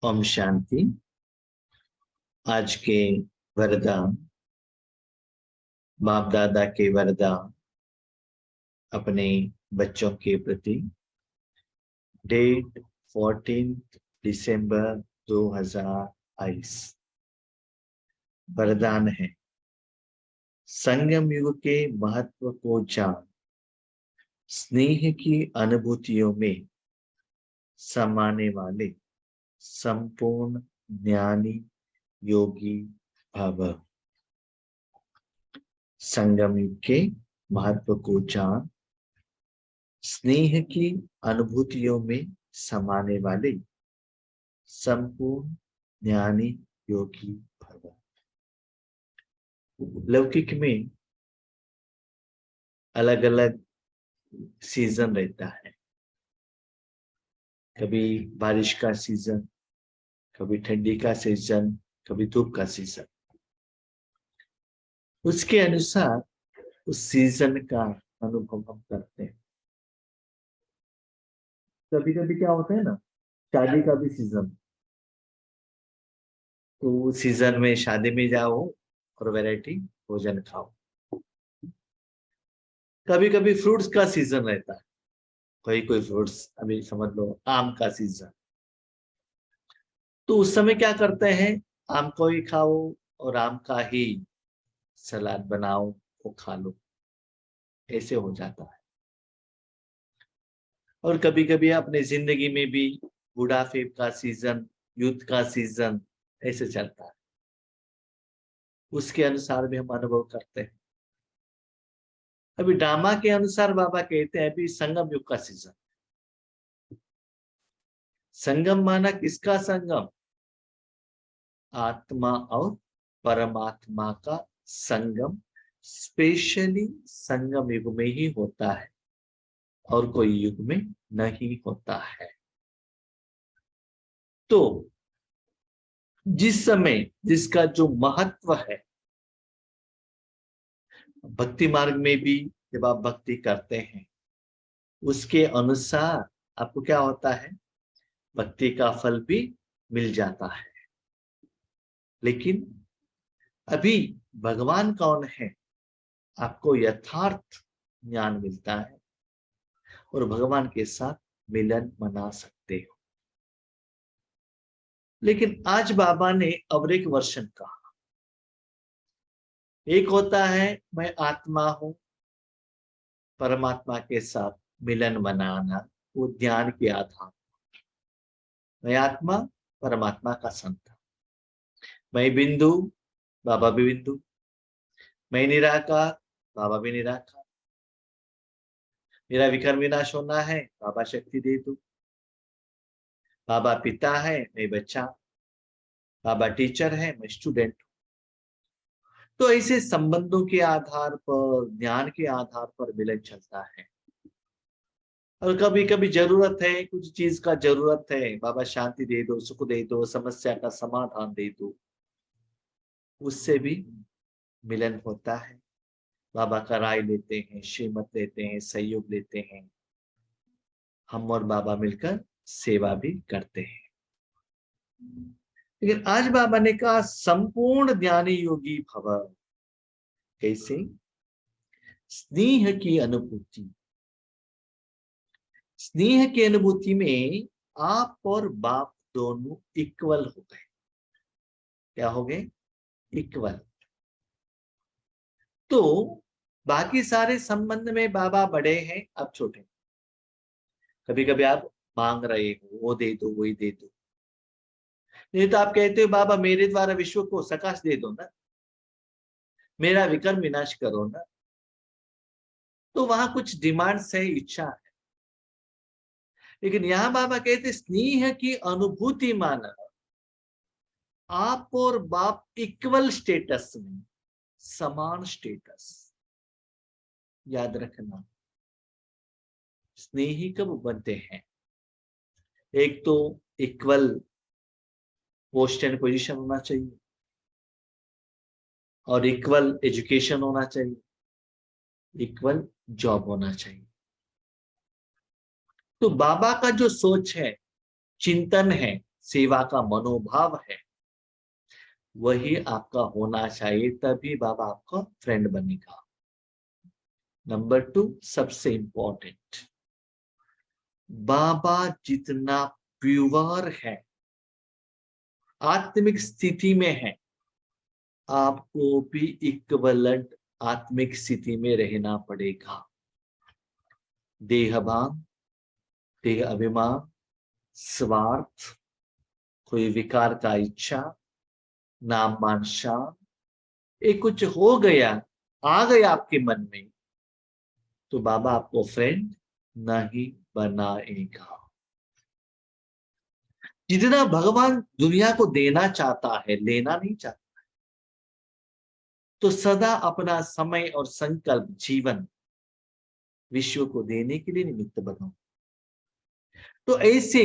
ओम शांति। आज के वरदान, बाप दादा के वरदान अपने बच्चों के प्रति। डेट 14 दिसंबर 2022। वरदान है, संगम युग के महत्व को जान, स्नेह की अनुभूतियों में समाने वाले संपूर्ण ज्ञानी योगी भव। संगम युग के महत्व को जान, स्नेह की अनुभूतियों में समाने वाले संपूर्ण ज्ञानी योगी भव। लौकिक में अलग अलग सीजन रहता है। कभी बारिश का सीजन, कभी ठंडी का सीजन, कभी धूप का सीजन। उसके अनुसार उस सीजन का अनुभव हम करते हैं। कभी कभी क्या होता है ना, शादी का भी सीजन, तो सीजन में शादी में जाओ और वैरायटी भोजन खाओ। कभी कभी फ्रूट्स का सीजन रहता है। कोई कोई फ्रूट्स, अभी समझ लो आम का सीजन, तो उस समय क्या करते हैं, आम को ही खाओ और आम का ही सलाद बनाओ, वो खा लो, ऐसे हो जाता है। और कभी कभी अपने जिंदगी में भी बुढ़ापे का सीजन, युद्ध का सीजन ऐसे चलता है। उसके अनुसार भी हम अनुभव करते हैं। अभी ड्रामा के अनुसार बाबा कहते हैं अभी संगम युग का सीजन। संगम माना किसका संगम? आत्मा और परमात्मा का संगम स्पेशली संगम युग में ही होता है और कोई युग में नहीं होता है। तो जिस समय जिसका जो महत्व है, भक्ति मार्ग में भी जब आप भक्ति करते हैं उसके अनुसार आपको क्या होता है, भक्ति का फल भी मिल जाता है। लेकिन अभी भगवान कौन है, आपको यथार्थ ज्ञान मिलता है और भगवान के साथ मिलन मना सकते हो। लेकिन आज बाबा ने और एक वर्षन कहा। एक होता है मैं आत्मा हूं, परमात्मा के साथ मिलन मनाना, वो ध्यान के आधार। मैं आत्मा, परमात्मा का संत। मैं बिंदु, बाबा भी बिंदु। मैं निराकार, बाबा भी निराकार। मेरा विकर्म विनाश होना है, बाबा शक्ति दे दो। बाबा पिता है, मैं बच्चा। बाबा टीचर है, मैं स्टूडेंट। तो ऐसे संबंधों के आधार पर, ज्ञान के आधार पर मिलन चलता है। और कभी कभी जरूरत है, कुछ चीज का जरूरत है, बाबा शांति दे दो, सुख दे दो, समस्या का समाधान दे दो, उससे भी मिलन होता है। बाबा का राय लेते हैं, श्रीमत लेते हैं, सहयोग लेते हैं, हम और बाबा मिलकर सेवा भी करते हैं। लेकिन आज बाबा ने कहा संपूर्ण ज्ञानी योगी भव। कैसे? स्नेह की अनुभूति। स्नेह की अनुभूति में आप और बाप दोनों इक्वल हो गए। क्या हो गए? इक्वल। तो बाकी सारे संबंध में बाबा बड़े हैं, आप छोटे। कभी कभी आप मांग रहे हो, वो दे दो, वही दे दो। नहीं तो आप कहते हो बाबा मेरे द्वारा विश्व को सकाश दे दो ना, मेरा विकर्म विनाश करो ना। तो वहां कुछ डिमांड्स है, इच्छा है। लेकिन यहां बाबा कहते स्नेह की अनुभूति माना आप और बाप इक्वल स्टेटस में, समान स्टेटस। याद रखना, स्नेही कब बनते हैं? एक तो इक्वल पोस्ट एंड पोजीशन होना चाहिए और इक्वल एजुकेशन होना चाहिए, इक्वल जॉब होना चाहिए। तो बाबा का जो सोच है, चिंतन है, सेवा का मनोभाव है, वही आपका होना चाहिए, तभी बाबा आपका फ्रेंड बनेगा। नंबर 2 सबसे इंपॉर्टेंट, बाबा जितना प्योर है, आत्मिक स्थिति में है, आपको भी इक्विवेलेंट आत्मिक स्थिति में रहना पड़ेगा। देहभान, देह अभिमान, स्वार्थ, कोई विकार का इच्छा, नाम मान शान, ये कुछ हो गया, आ गया आपके मन में, तो बाबा आपको फ्रेंड नहीं बनाएगा। जितना भगवान दुनिया को देना चाहता है, लेना नहीं चाहता, तो सदा अपना समय और संकल्प जीवन विश्व को देने के लिए निमित्त बनाओ। तो ऐसे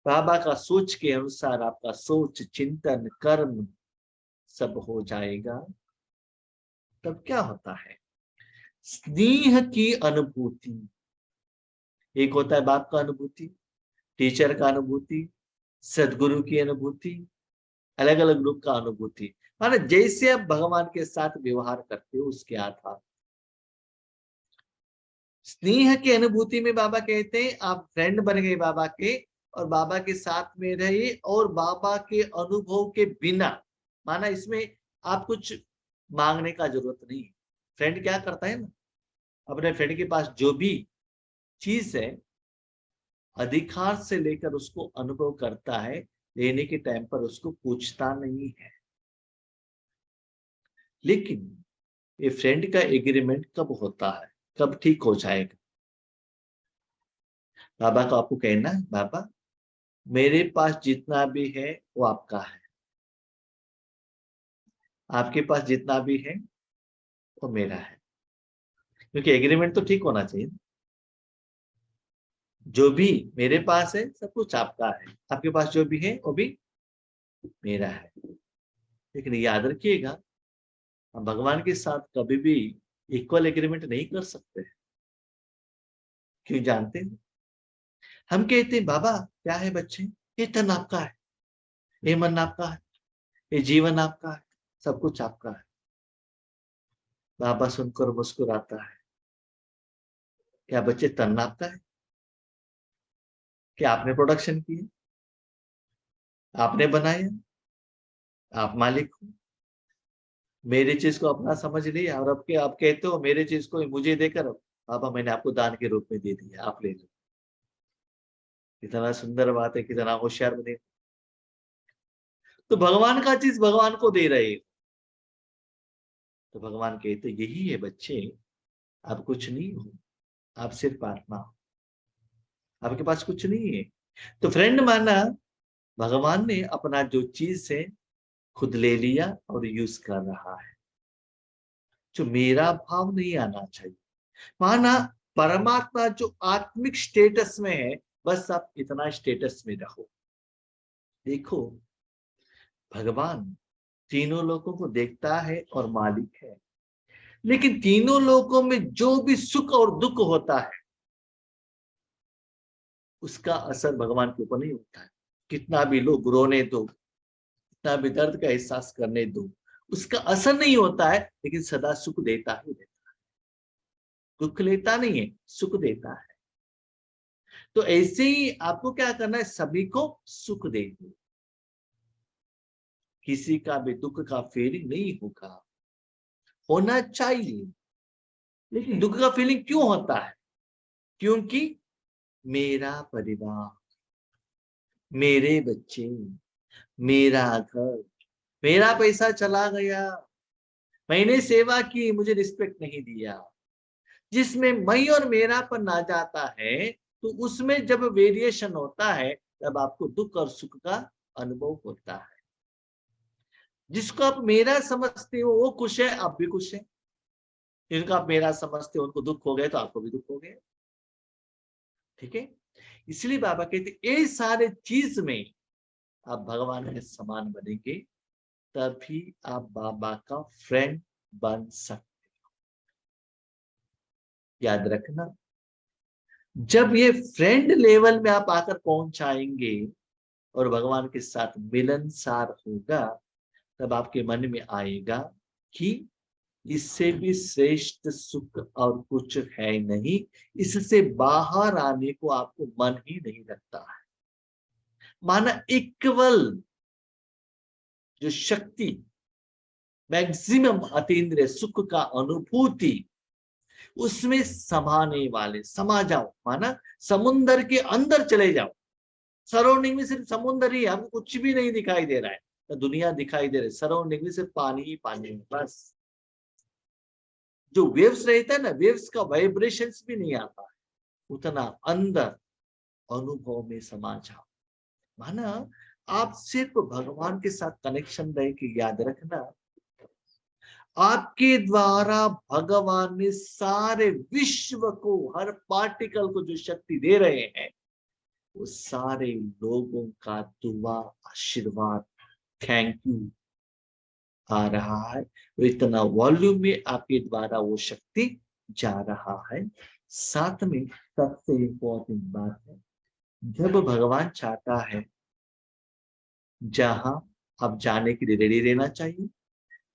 बाबा का सोच के अनुसार आपका सोच, चिंतन, कर्म सब हो जाएगा। तब क्या होता है, स्नेह की अनुभूति, एक होता है बाप का अनुभूति, टीचर का अनुभूति, सदगुरु की अनुभूति, अलग अलग रूप का अनुभूति, माना जैसे आप भगवान के साथ व्यवहार करते हो उसके आधार। स्नेह की अनुभूति में बाबा कहते हैं आप फ्रेंड बन गए बाबा के, और बाबा के साथ में रहे, और बाबा के अनुभव के बिना, माना इसमें आप कुछ मांगने का जरूरत नहीं। फ्रेंड क्या करता है ना, अपने फ्रेंड के पास जो भी चीज है अधिकार से लेकर उसको अनुभव करता है, लेने के टाइम पर उसको पूछता नहीं है। लेकिन ये फ्रेंड का एग्रीमेंट कब होता है, कब ठीक हो जाएगा? बाबा को आपको कहना है, बाबा मेरे पास जितना भी है वो आपका है, आपके पास जितना भी है वो मेरा है, क्योंकि एग्रीमेंट तो ठीक होना चाहिए। जो भी मेरे पास है सब कुछ आपका है, आपके पास जो भी है वो भी मेरा है। लेकिन याद रखिएगा, हम भगवान के साथ कभी भी इक्वल एग्रीमेंट नहीं कर सकते। क्यों जानते हैं? हम कहते हैं बाबा क्या है बच्चे, ये तन आपका है, ये मन आपका है, ये जीवन आपका है, सब कुछ आपका है। बाबा सुनकर मुस्कुराता है, क्या बच्चे तन आपका है? क्या आपने प्रोडक्शन की है, आपने बनाया, आप मालिक हो? मेरी चीज को अपना समझ लिया, और अब के आप कहते हो मेरी चीज को मुझे देकर बाबा मैंने आपको दान के रूप में दे दिया, आप ले लो। कितना सुंदर बात है, कितना होशियार बने। तो भगवान का चीज भगवान को दे रहे, तो भगवान कहते यही है बच्चे, आप कुछ नहीं हो, आप सिर्फ आत्मा हो, आपके पास कुछ नहीं है। तो फ्रेंड माना, भगवान ने अपना जो चीज है खुद ले लिया और यूज कर रहा है। जो मेरा भाव नहीं आना चाहिए, माना परमात्मा जो आत्मिक स्टेटस में है, बस आप इतना स्टेटस में रहो। देखो भगवान तीनों लोगों को देखता है और मालिक है, लेकिन तीनों लोगों में जो भी सुख और दुख होता है उसका असर भगवान के ऊपर नहीं होता है। कितना भी लोग रोने दो, कितना भी दर्द का एहसास करने दो, उसका असर नहीं होता है, लेकिन सदा सुख देता ही देता है। दुख लेता नहीं है, सुख देता है। तो ऐसे ही आपको क्या करना है, सभी को सुख दे दो, किसी का भी दुख का फीलिंग नहीं होगा, होना चाहिए। लेकिन दुख का फीलिंग क्यों होता है? क्योंकि मेरा परिवार, मेरे बच्चे, मेरा घर, मेरा पैसा चला गया, मैंने सेवा की मुझे रिस्पेक्ट नहीं दिया। जिसमें मैं और मेरा पर आ जाता है, तो उसमें जब वेरिएशन होता है तब आपको दुख और सुख का अनुभव होता है। जिसको आप मेरा समझते हो वो खुश है, आप भी खुश है। जिनको आप मेरा समझते हो उनको दुख हो गए तो आपको भी दुख हो गया। ठीक है, इसलिए बाबा कहते ये सारे चीज में आप भगवान के समान बनेंगे, तभी आप बाबा का फ्रेंड बन सकते। याद रखना, जब ये फ्रेंड लेवल में आप आकर पहुंच जाएंगे, और भगवान के साथ मिलनसार होगा, तब आपके मन में आएगा कि इससे भी श्रेष्ठ सुख और कुछ है नहीं, इससे बाहर आने को आपको मन ही नहीं लगता है। माना इक्वल जो शक्ति, मैक्सिमम अतीन्द्रिय सुख का अनुभूति, उसमें समाने वाले, समा जाओ, माना समुन्दर के अंदर चले जाओ। सराउंडिंग में सिर्फ समुन्दर ही है, हमको कुछ भी नहीं दिखाई दे रहा है, तो दुनिया दिखाई दे रही है, सराउंडिंग में सिर्फ पानी ही पानी है बस। जो वेव्स रहता है ना, वेव्स का वाइब्रेशंस भी नहीं आता है, उतना अंदर अनुभव में समा जाओ। माना आप सिर्फ भगवान के साथ कनेक्शन रहे कि याद रखना, आपके द्वारा भगवान ने सारे विश्व को, हर पार्टिकल को जो शक्ति दे रहे हैं, वो सारे लोगों का दुआ, आशीर्वाद, थैंक यू आ रहा है। वो इतना वॉल्यूम में आपके द्वारा वो शक्ति जा रहा है। साथ में सबसे इंपॉर्टेंट बात है, जब भगवान चाहता है, जहां आप जाने के लिए रेडी रहना चाहिए।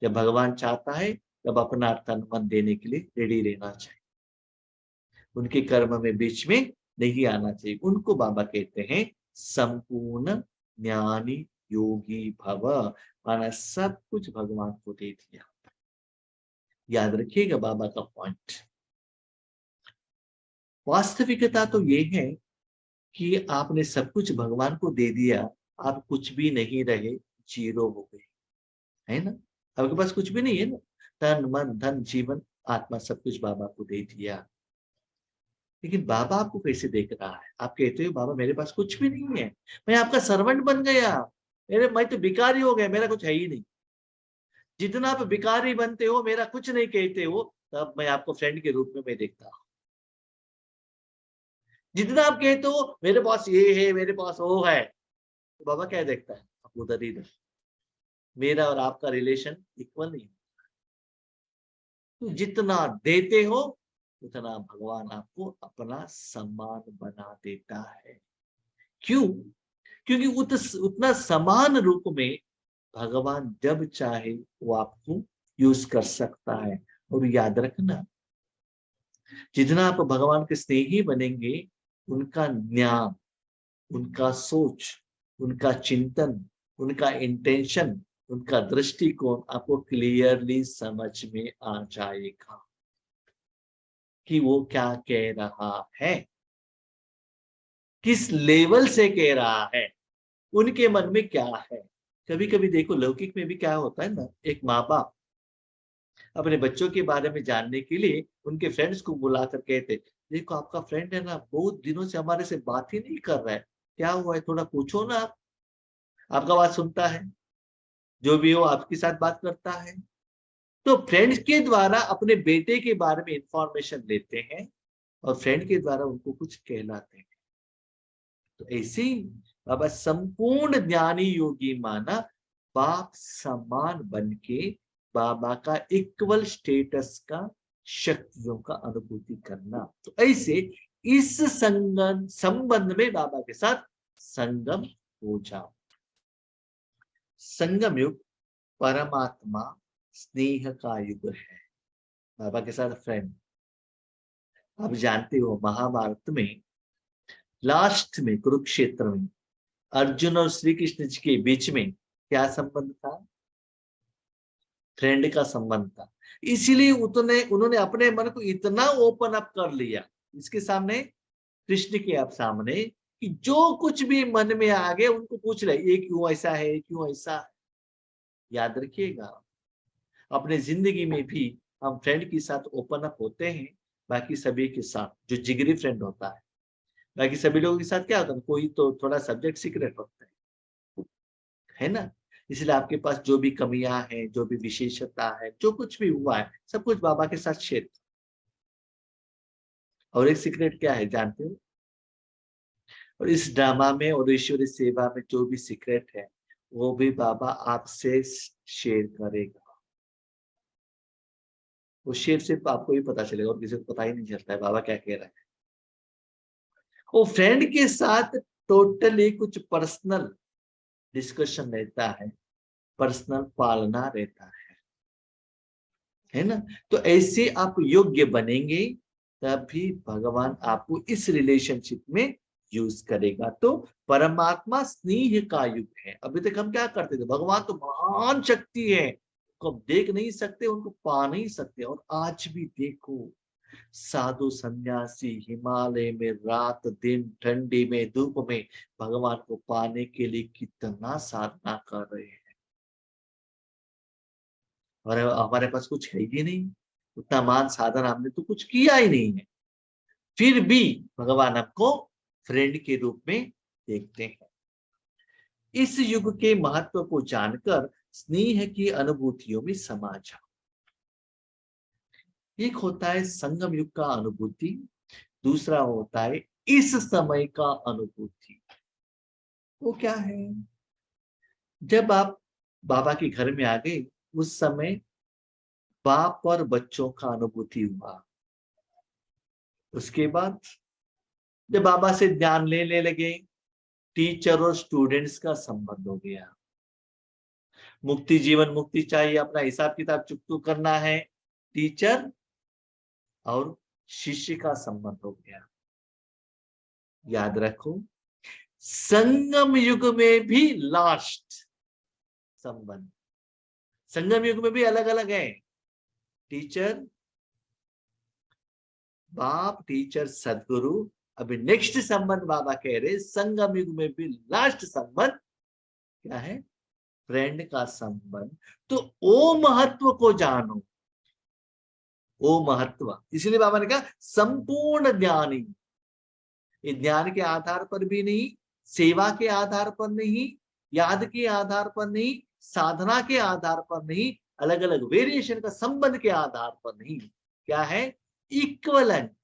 जब भगवान चाहता है, तब अपना तन मन देने के लिए रेडी रहना चाहिए। उनके कर्म में बीच में नहीं आना चाहिए। उनको बाबा कहते हैं संपूर्ण ज्ञानी योगी भव, माना सब कुछ भगवान को दे दिया। याद रखिएगा बाबा का पॉइंट। वास्तविकता तो ये है कि आपने सब कुछ भगवान को दे दिया, आप कुछ भी नहीं रहे, जीरो हो गए, है ना। आपके पास कुछ भी नहीं है ना, तन मन धन जीवन आत्मा सब कुछ बाबा को दे दिया। लेकिन बाबा आपको कैसे देख रहा है? आप कहते हो बाबा मेरे पास कुछ भी नहीं है, मैं आपका सर्वेंट बन गया, मैं तो भिखारी हो गया, मेरा कुछ है ही नहीं। जितना आप भिखारी बनते हो, मेरा कुछ नहीं कहते हो, तब मैं आपको फ्रेंड के रूप में मैं देखता हूं। जितना आप कहते हो मेरे पास ये है, मेरे पास वो है, तो बाबा क्या देखता है? आप उधर ही, मेरा और आपका रिलेशन इक्वल नहीं। तो जितना देते हो, उतना भगवान आपको अपना सम्मान बना देता है। क्यों? क्योंकि उतना समान रूप में भगवान जब चाहे वो आपको यूज कर सकता है। और याद रखना, जितना आप भगवान के स्नेही बनेंगे, उनका ज्ञान, उनका सोच, उनका चिंतन, उनका इंटेंशन, उनका दृष्टिकोण आपको क्लियरली समझ में आ जाएगा कि वो क्या कह रहा है, किस लेवल से कह रहा है, उनके मन में क्या है। कभी कभी देखो लौकिक में भी क्या होता है ना, एक माँ बाप अपने बच्चों के बारे में जानने के लिए उनके फ्रेंड्स को बुलाकर कहते, देखो आपका फ्रेंड है ना, बहुत दिनों से हमारे से बात ही नहीं कर रहा है, क्या हुआ है, थोड़ा पूछो ना। आप आपका बात सुनता है, जो भी हो आपके साथ बात करता है। तो फ्रेंड्स के द्वारा अपने बेटे के बारे में इंफॉर्मेशन लेते हैं और फ्रेंड के द्वारा उनको कुछ कहलाते हैं। तो ऐसे ही बाबा संपूर्ण ज्ञानी योगी माना बाप समान बन के बाबा का इक्वल स्टेटस का, शक्तियों का अनुभूति करना। तो ऐसे इस संगम संबंध में बाबा के साथ संगम हो जाओ। संगम युग परमात्मा स्नेह का युग है, बाबा के साथ फ्रेंड। आप जानते हो महाभारत में लास्ट में कुरुक्षेत्र में अर्जुन और श्री कृष्ण जी के बीच में क्या संबंध था? फ्रेंड का संबंध था। इसीलिए उन्होंने अपने मन को इतना ओपन अप कर लिया इसके सामने, कृष्ण के आप सामने, कि जो कुछ भी मन में आ गए उनको पूछ रहे, ये क्यों ऐसा है, क्यों ऐसा है। याद रखिएगा, अपने जिंदगी में भी हम फ्रेंड के साथ ओपन अप होते हैं, बाकी सभी के साथ जो जिगरी फ्रेंड होता है। बाकी सभी लोगों के साथ क्या होता है, कोई तो थोड़ा सब्जेक्ट सीक्रेट होता है ना। इसलिए आपके पास जो भी कमियां हैं, जो भी विशेषता है, जो कुछ भी हुआ है, सब कुछ बाबा के साथ शेयर। और एक सीक्रेट क्या है जानते हो? और इस ड्रामा में और ईश्वरी सेवा में जो भी सीक्रेट है, वो भी बाबा आपसे शेयर करेगा। वो शेयर सिर्फ आपको ही पता चलेगा और किसी को पता ही नहीं चलता है बाबा क्या कह रहा है। वो फ्रेंड के साथ टोटली कुछ पर्सनल डिस्कशन रहता है, पर्सनल पालना रहता है ना। तो ऐसे आप योग्य बनेंगे, तभी भगवान आपको इस रिलेशनशिप में यूज करेगा। तो परमात्मा स्नेह का युग है। अभी तक हम क्या करते थे, भगवान तो महान शक्ति है, उनको हम देख नहीं सकते, उनको पा नहीं सकते। और आज भी देखो, साधु सन्यासी हिमालय में रात दिन, ठंडी में धूप में भगवान को पाने के लिए कितना साधना कर रहे हैं। और हमारे पास कुछ है ही नहीं, उतना मान साधन हमने तो कुछ किया ही नहीं है, फिर भी भगवान हमको फ्रेंड के रूप में देखते हैं। इस युग के महत्व को जानकर स्नेह की अनुभूतियों में समा जाओ। एक होता है संगम युग का अनुभूति, दूसरा होता है इस समय का अनुभूति। वो क्या है? जब आप बाबा के घर में आ गए, उस समय बाप और बच्चों का अनुभूति हुआ। उसके बाद जब बाबा से ज्ञान लेने लगे, टीचर और स्टूडेंट्स का संबंध हो गया। मुक्ति, जीवन मुक्ति चाहिए, अपना हिसाब किताब चुकतू करना है, टीचर और शिष्य का संबंध हो गया। याद रखो, संगम युग में भी लास्ट संबंध, संगम युग में भी अलग अलग है। टीचर बाप, टीचर सदगुरु। अभी नेक्स्ट संबंध बाबा कह रहे, संगम युग में भी लास्ट संबंध क्या है? फ्रेंड का संबंध। तो ओ महत्व को जानो, ओ महत्व। इसलिए बाबा ने कहा संपूर्ण ज्ञानी। ये ज्ञान के आधार पर भी नहीं, सेवा के आधार पर नहीं, याद के आधार पर नहीं, साधना के आधार पर नहीं, अलग अलग वेरिएशन का संबंध के आधार पर नहीं, क्या है? इक्वलेंट,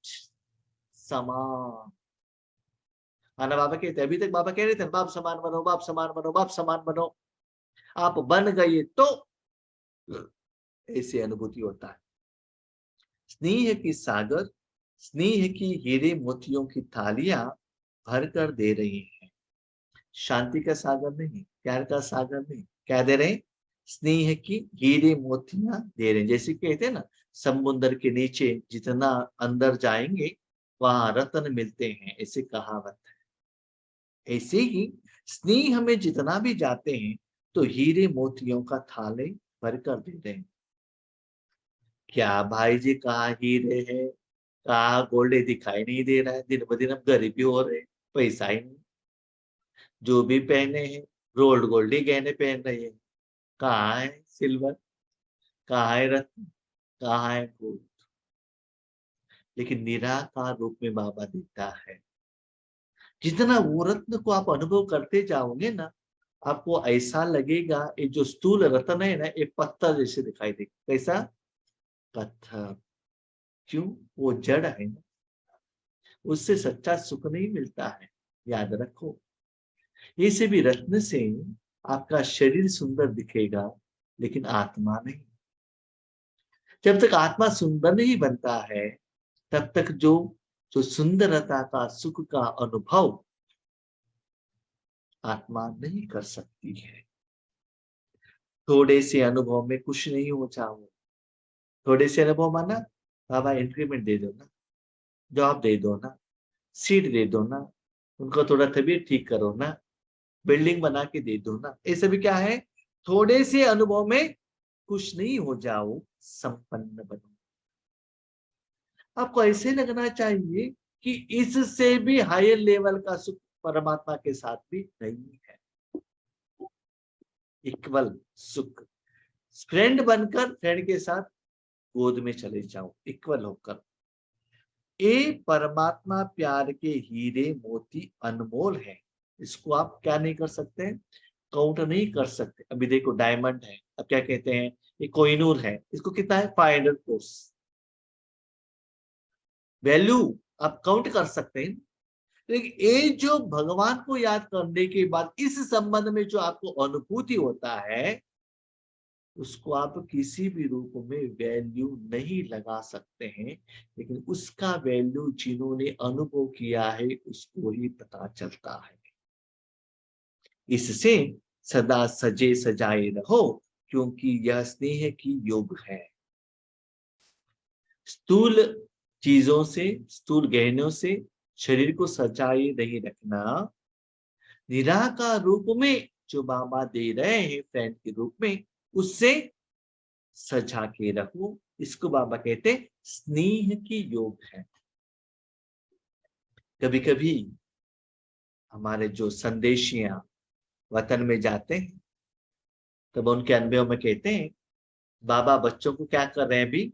समान। आना बाबा कहते, अभी तक बाबा कह रहे थे बाप समान बनो, बाप समान बनो, बाप समान बनो। आप बन गए तो ऐसी अनुभूति होता है। स्नेह की सागर, स्नेह की हीरे मोतियों की थालियां भर कर दे रही हैं। शांति का सागर नहीं, प्यार का सागर नहीं, क्या दे रहे हैं? स्नेह की हीरे मोतियां दे रहे हैं। जैसे कहते हैं ना, समुद्र के नीचे जितना अंदर जाएंगे वहां रत्न मिलते हैं, ऐसे कहावत है। ऐसे ही स्नेह में जितना भी जाते हैं तो हीरे मोतियों का थाले भर कर दे रहे हैं। क्या भाई जी, कहाँ हीरे है, कहाँ गोल्ड दिखाई नहीं दे रहा है। दिन ब दिन हम गरीबी हो रहे हैं, पैसा ही नहीं। जो भी पहने हैं रोल्ड गोल्ड ही गहने पहन रहे हैं। कहाँ है सिल्वर, कहाँ है रत्न, कहाँ है गोल्ड? लेकिन निराकार रूप में बाबा देता है। जितना वो रत्न को आप अनुभव करते जाओगे ना, आपको ऐसा लगेगा ये जो स्थूल रत्न है ना, ये पत्थर जैसे दिखाई देगा। कैसा? पत्थर। क्यों? वो जड़ है ना, उससे सच्चा सुख नहीं मिलता है। याद रखो, ऐसे भी रत्न से आपका शरीर सुंदर दिखेगा, लेकिन आत्मा नहीं। जब तक आत्मा सुंदर नहीं बनता है, तब तक जो जो सुंदरता का, सुख का अनुभव आत्मा नहीं कर सकती है। थोड़े से अनुभव में कुछ नहीं हो जाओ। थोड़े से अनुभव माना, बाबा इंक्रीमेंट दे दो ना, जॉब दे दो ना, सीट दे दो ना, उनको थोड़ा तबीयत ठीक करो ना, बिल्डिंग बना के दे दो ना। ये सभी क्या है? थोड़े से अनुभव में खुश नहीं हो जाओ, संपन्न बनो। आपको ऐसे लगना चाहिए कि इससे भी हायर लेवल का सुख परमात्मा के साथ भी नहीं है। इक्वल सुख, फ्रेंड बनकर फ्रेंड के साथ गोद में चले जाओ, इक्वल होकर। ये परमात्मा प्यार के हीरे मोती अनमोल है। इसको आप क्या नहीं कर सकते? काउंट नहीं कर सकते। अभी देखो, डायमंड है, अब क्या कहते हैं, ये कोहिनूर है, इसको कितना है? 500 कोर्स वैल्यू आप काउंट कर सकते हैं। लेकिन ये जो भगवान को याद करने के बाद इस संबंध में जो आपको अनुभूति होता है, उसको आप किसी भी रूप में वैल्यू नहीं लगा सकते हैं। लेकिन उसका वैल्यू जिन्होंने अनुभव किया है, उसको ही पता चलता है। इससे सदा सजे सजाए रहो, क्योंकि यह स्नेह की योग है। स्थूल चीजों से, स्थूल गहनों से शरीर को सजाए नहीं रखना, निराकार रूप में जो बाबा दे रहे हैं फ्रेंड के रूप में, उससे सजा के रखो। इसको बाबा कहते हैं स्नेह की योग है। कभी कभी हमारे जो संदेशियां वतन में जाते हैं, तब उनके अनुभव में कहते हैं बाबा बच्चों को क्या कर रहे हैं, अभी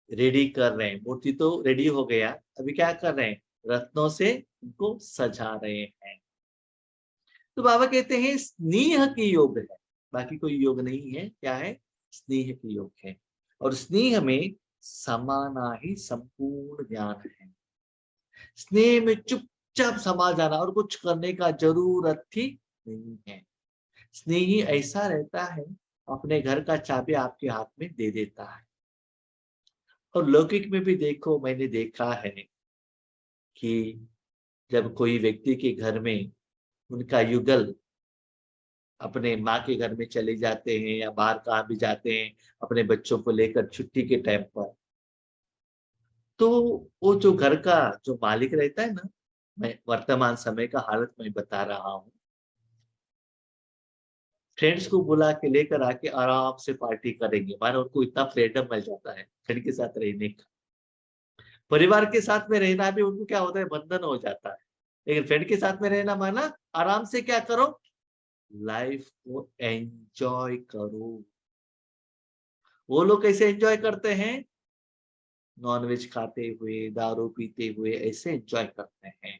रेडी कर रहे हैं, मूर्ति तो रेडी हो गया, अभी क्या कर रहे हैं, रत्नों से उनको सजा रहे हैं। तो बाबा कहते हैं स्नेह की योग है, बाकी कोई योग नहीं है। क्या है, स्नेह की योग है। और स्नेह में समाना ही संपूर्ण ज्ञान है। स्नेह में चुपचाप समा जाना और कुछ करने का जरूरत ही नहीं है। स्नेही ऐसा रहता है, अपने घर का चाबी आपके हाथ में दे देता है। और लौकिक में भी देखो, मैंने देखा है कि जब कोई व्यक्ति के घर में उनका युगल अपने माँ के घर में चले जाते हैं या बाहर कहाँ भी जाते हैं अपने बच्चों को लेकर छुट्टी के टाइम पर, तो वो जो घर का जो मालिक रहता है ना, मैं वर्तमान समय का हालत में बता रहा हूँ, फ्रेंड्स को बुला के लेकर आके आराम से पार्टी करेंगे, मानो उनको इतना फ्रीडम मिल जाता है फ्रेंड के साथ रहने का। परिवार के साथ में रहना भी उनको क्या होता है, बंधन हो जाता है। लेकिन फ्रेंड के साथ में रहना माना आराम से क्या करो, लाइफ को एंजॉय करो। वो लोग कैसे एंजॉय करते हैं, नॉनवेज खाते हुए, दारू पीते हुए, ऐसे एंजॉय करते हैं।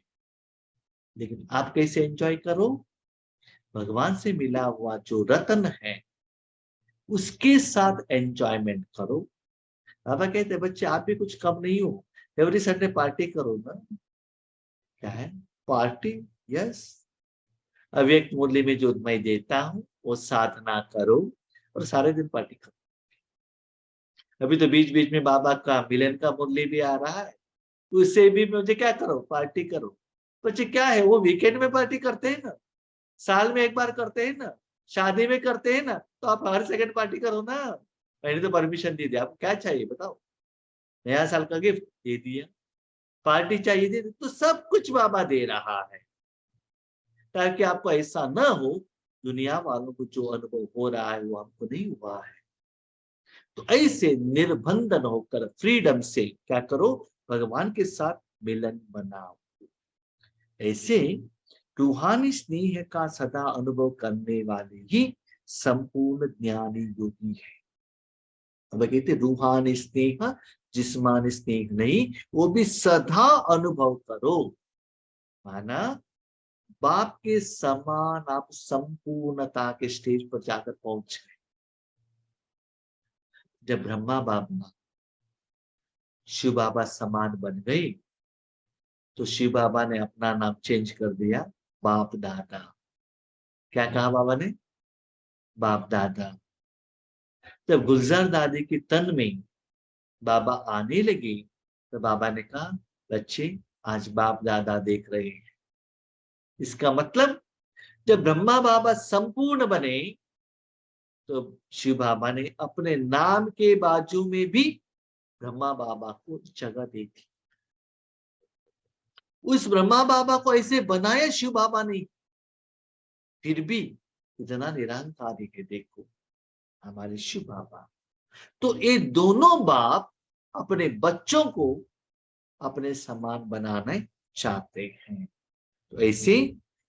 लेकिन आप कैसे एंजॉय करो, भगवान से मिला हुआ जो रत्न है उसके साथ एंजॉयमेंट करो। बाबा कहते हैं बच्चे आप भी कुछ कम नहीं हो, एवरी संडे पार्टी करो ना। क्या है पार्टी, यस। अव्यक्त मुरली में जो मैं देता हूँ वो साधना करो और सारे दिन पार्टी करो। अभी तो बीच बीच में बाबा का मिलन का मुरली भी आ रहा है, उससे भी मुझे क्या करो, पार्टी करो। बच्चे क्या है, वो वीकेंड में पार्टी करते हैं ना, साल में एक बार करते हैं ना, शादी में करते हैं ना, तो आप हर सेकंड पार्टी करो ना। मैंने तो परमिशन दे दिया, आपको क्या चाहिए बताओ, नया साल का गिफ्ट दे दिया, पार्टी चाहिए दे दी, तो सब कुछ बाबा दे रहा है, ताकि आपको ऐसा ना हो दुनिया वालों को जो अनुभव हो रहा है वो हमको नहीं हुआ है। तो ऐसे निर्बंधन होकर फ्रीडम से क्या करो, भगवान के साथ मिलन बनाओ। ऐसे रूहानी स्नेह का सदा अनुभव करने वाले ही संपूर्ण ज्ञानी योगी है। अब कहते रूहानी स्नेह, जिस्मानी स्नेह नहीं, वो भी सदा अनुभव करो। माना बाप के समान आप संपूर्णता के स्टेज पर जाकर पहुंच गए। जब ब्रह्मा बाबा शिव बाबा समान बन गए, तो शिव बाबा ने अपना नाम चेंज कर दिया, बाप दादा। क्या कहा बाबा ने, बाप दादा। जब गुलजार दादी के तन में बाबा आने लगे, तो बाबा ने कहा बच्चे आज बाप दादा देख रहे हैं। इसका मतलब जब ब्रह्मा बाबा संपूर्ण बने, तो शिव बाबा ने अपने नाम के बाजू में भी ब्रह्मा बाबा को जगह दी थी। उस ब्रह्मा बाबा को ऐसे बनाया शिव बाबा ने, फिर भी इतना निरंकारी है देखो हमारे शिव बाबा। तो ये दोनों बाप अपने बच्चों को अपने समान बनाना चाहते हैं। तो ऐसे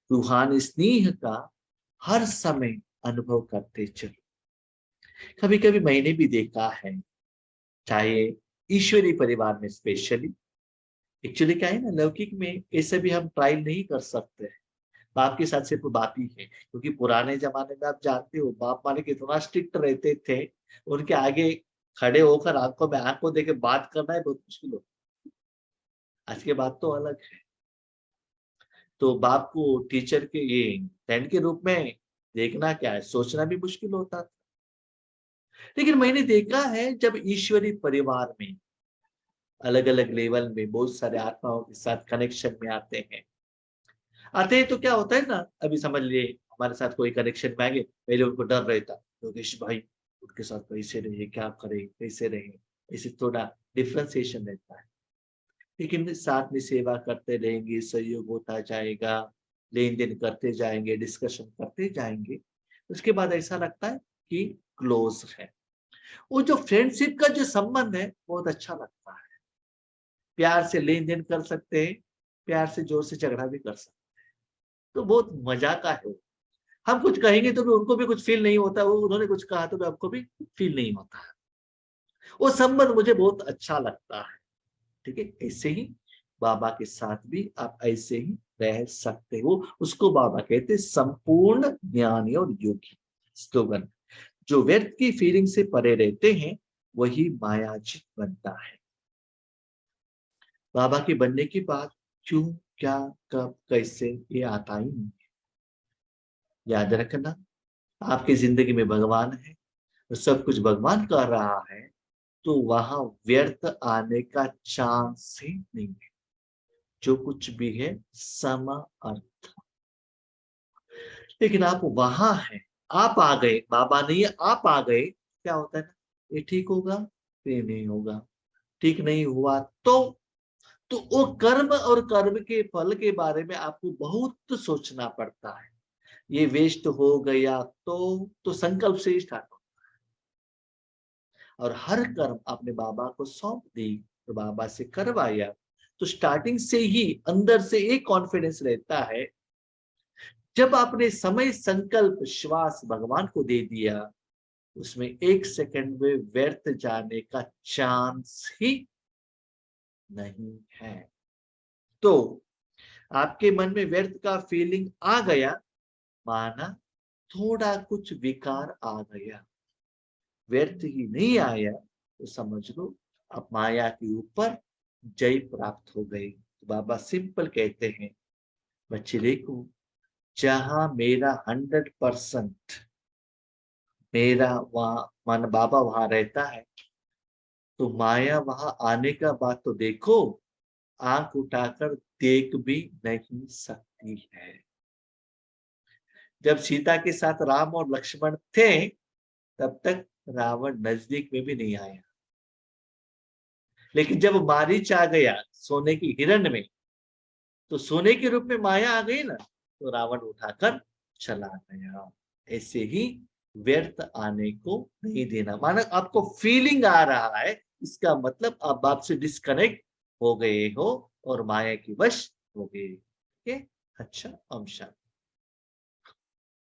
रूहानी स्नेह का हर समय अनुभव करते चलो। कभी कभी मैंने भी देखा है, चाहे ईश्वरी परिवार में स्पेशली, एक्चुअली क्या है ना, लौकिक में ऐसे भी हम ट्रायल नहीं कर सकते हैं। बाप के साथ सिर्फ बाप ही है, क्योंकि पुराने जमाने में आप जानते हो बाप माने कितना स्ट्रिक्ट रहते थे। उनके आगे खड़े होकर आंखों में आंखों देके बात करना है बहुत मुश्किल होता। आज के बात तो अलग है। तो बाप को टीचर के ये फ्रेंड के रूप में देखना क्या है, सोचना भी मुश्किल होता था। लेकिन मैंने देखा है जब ईश्वरी परिवार में अलग अलग लेवल में बहुत सारे आत्माओं के साथ कनेक्शन में आते हैं तो क्या होता है ना, अभी समझ लिए हमारे साथ कोई कनेक्शन में आएंगे, पहले उनको डर रहता, योगेश भाई उनके साथ कैसे रहे, क्या करे, कैसे रहे, इसे थोड़ा डिफ्रेंसिएशन रहता है। लेकिन साथ में सेवा करते रहेंगे, सहयोग होता जाएगा, लेन देन करते जाएंगे, डिस्कशन करते जाएंगे, उसके बाद ऐसा लगता है कि क्लोज है। वो जो फ्रेंडशिप का जो संबंध है बहुत अच्छा लगता है। प्यार से लेन देन कर सकते हैं, प्यार से जोर से झगड़ा भी कर सकते हैं, तो बहुत मजा का है वो। हम कुछ कहेंगे तो भी उनको भी कुछ फील नहीं होता, वो उन्होंने कुछ कहा तो भी आपको भी फील नहीं होता है। वो संबंध मुझे बहुत अच्छा लगता है। ठीक है, ऐसे ही बाबा के साथ भी आप ऐसे ही रह सकते हो। उसको बाबा कहते हैं संपूर्ण ज्ञानी और योगी। स्लोगन, जो व्यर्थ की फीलिंग से परे रहते हैं वही मायाजित बनता है। बाबा के बनने की बात क्यों, क्या, कब, कैसे, ये आता ही नहीं। याद रखना, आपकी जिंदगी में भगवान है और सब कुछ भगवान कर रहा है, तो वहां व्यर्थ आने का चांस ही नहीं है। जो कुछ भी है सम अर्थ। लेकिन आप वहां हैं, आप आ गए, बाबा नहीं है, आप आ गए, क्या होता है ना, ये ठीक होगा, ये नहीं होगा, ठीक नहीं हुआ तो वो कर्म और कर्म के फल के बारे में आपको बहुत सोचना पड़ता है। ये वेस्ट हो गया तो संकल्प से ही स्टार्ट हो। और हर कर्म आपने बाबा को सौंप दी, तो बाबा से करवाया, तो स्टार्टिंग से ही अंदर से एक कॉन्फिडेंस रहता है। जब आपने समय, संकल्प, श्वास भगवान को दे दिया, उसमें एक सेकंड में व्यर्थ जाने का चांस ही नहीं है। तो आपके मन में व्यर्थ का फीलिंग आ गया, माना थोड़ा कुछ विकार आ गया, व्यर्थ ही नहीं आया, तो समझ लो आप माया के ऊपर जय प्राप्त हो गई। तो बाबा सिंपल कहते हैं, बच्चे देखो, जहां मेरा 100% मेरा वहां मन बाबा वहां रहता है, तो माया वहां आने का बात तो देखो, आंख उठाकर देख भी नहीं सकती है। जब सीता के साथ राम और लक्ष्मण थे, तब तक रावण नजदीक में भी नहीं आया। लेकिन जब मारीच आ गया सोने की हिरण में, तो सोने के रूप में माया आ गई ना, तो रावण उठाकर चला गया। ऐसे ही व्यर्थ आने को नहीं देना। माना आपको फीलिंग आ रहा है, इसका मतलब आप बाप से डिस्कनेक्ट हो गए हो और माया की वश हो गए। ठीक है, अच्छा, ओम शांति।